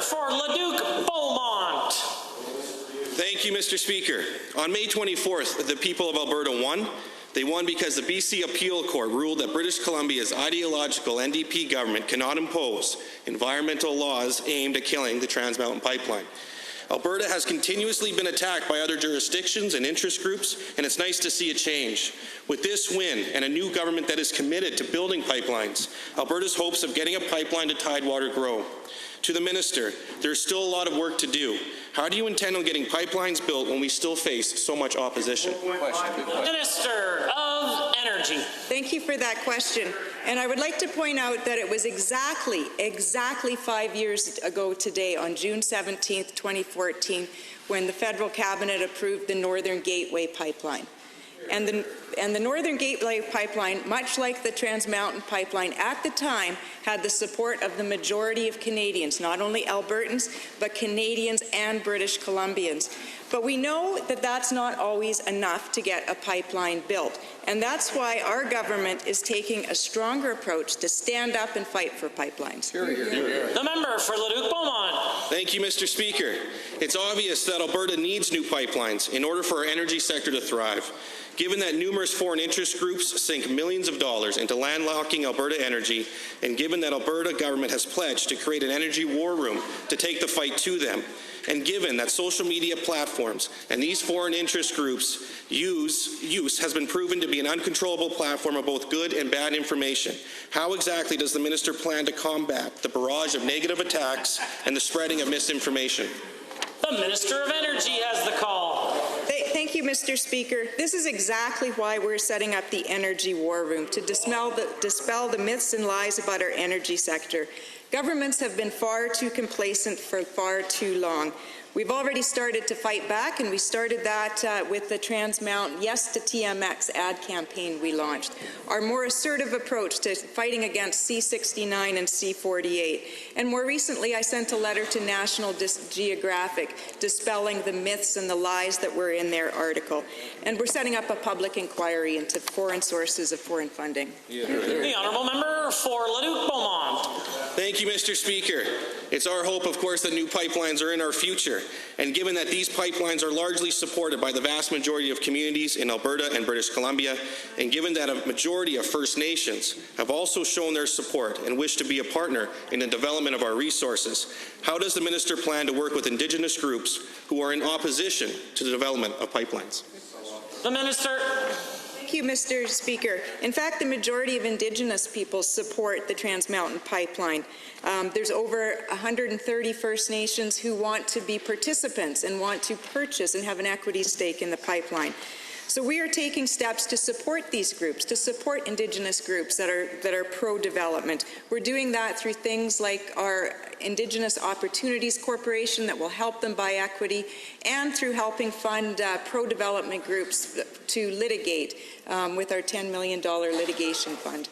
for Leduc Beaumont. Thank you, Mr. Speaker. On May 24th, the people of Alberta won. They won because the BC Appeal Court ruled that British Columbia's ideological NDP government cannot impose environmental laws aimed at killing the Trans Mountain Pipeline. Alberta has continuously been attacked by other jurisdictions and interest groups, and it's nice to see a change. With this win and a new government that is committed to building pipelines, Alberta's hopes of getting a pipeline to Tidewater grow. To the Minister, there's still a lot of work to do. How do you intend on getting pipelines built when we still face so much opposition? Minister of Energy. Thank you for that question. And I would like to point out that it was exactly 5 years ago today, on June 17th, 2014, when the federal cabinet approved the Northern Gateway Pipeline. And the Northern Gateway Pipeline, much like the Trans Mountain Pipeline at the time, had the support of the majority of Canadians, not only Albertans, but Canadians and British Columbians. But we know that that's not always enough to get a pipeline built. And that's why our government is taking a stronger approach to stand up and fight for pipelines. The member for Leduc Beaumont. Thank you, Mr. Speaker. It's obvious that Alberta needs new pipelines in order for our energy sector to thrive. Given that numerous foreign interest groups sink millions of dollars into landlocking Alberta energy, and given that Alberta government has pledged to create an energy war room to take the fight to them, and given that social media platforms and these foreign interest groups' use has been proven to be an uncontrollable platform of both good and bad information, how exactly does the minister plan to combat the barrage of negative attacks and the spreading of misinformation? The Minister of Energy has the call. Thank you, Mr. Speaker. This is exactly why we're setting up the Energy War Room, to dispel the myths and lies about our energy sector. Governments have been far too complacent for far too long. We've already started to fight back, and we started that with the Trans Mountain Yes to TMX ad campaign we launched. Our more assertive approach to fighting against C-69 and C-48. And more recently, I sent a letter to National Geographic dispelling the myths and the lies that were in their article. And we're setting up a public inquiry into foreign sources of foreign funding. The honourable member for Leduc Beaumont. Thank you, Mr. Speaker. It's our hope, of course, that new pipelines are in our future. And given that these pipelines are largely supported by the vast majority of communities in Alberta and British Columbia, and given that a majority of First Nations have also shown their support and wish to be a partner in the development of our resources, how does the minister plan to work with Indigenous groups who are in opposition to the development of pipelines? The Minister. Thank you, Mr. Speaker. In fact, the majority of Indigenous people support the Trans Mountain Pipeline. There's over 130 First Nations who want to be participants and want to purchase and have an equity stake in the pipeline. So we are taking steps to support these groups, to support Indigenous groups that are pro-development. We're doing that through things like our Indigenous Opportunities Corporation that will help them buy equity, and through helping fund pro-development groups to litigate with our $10 million litigation fund.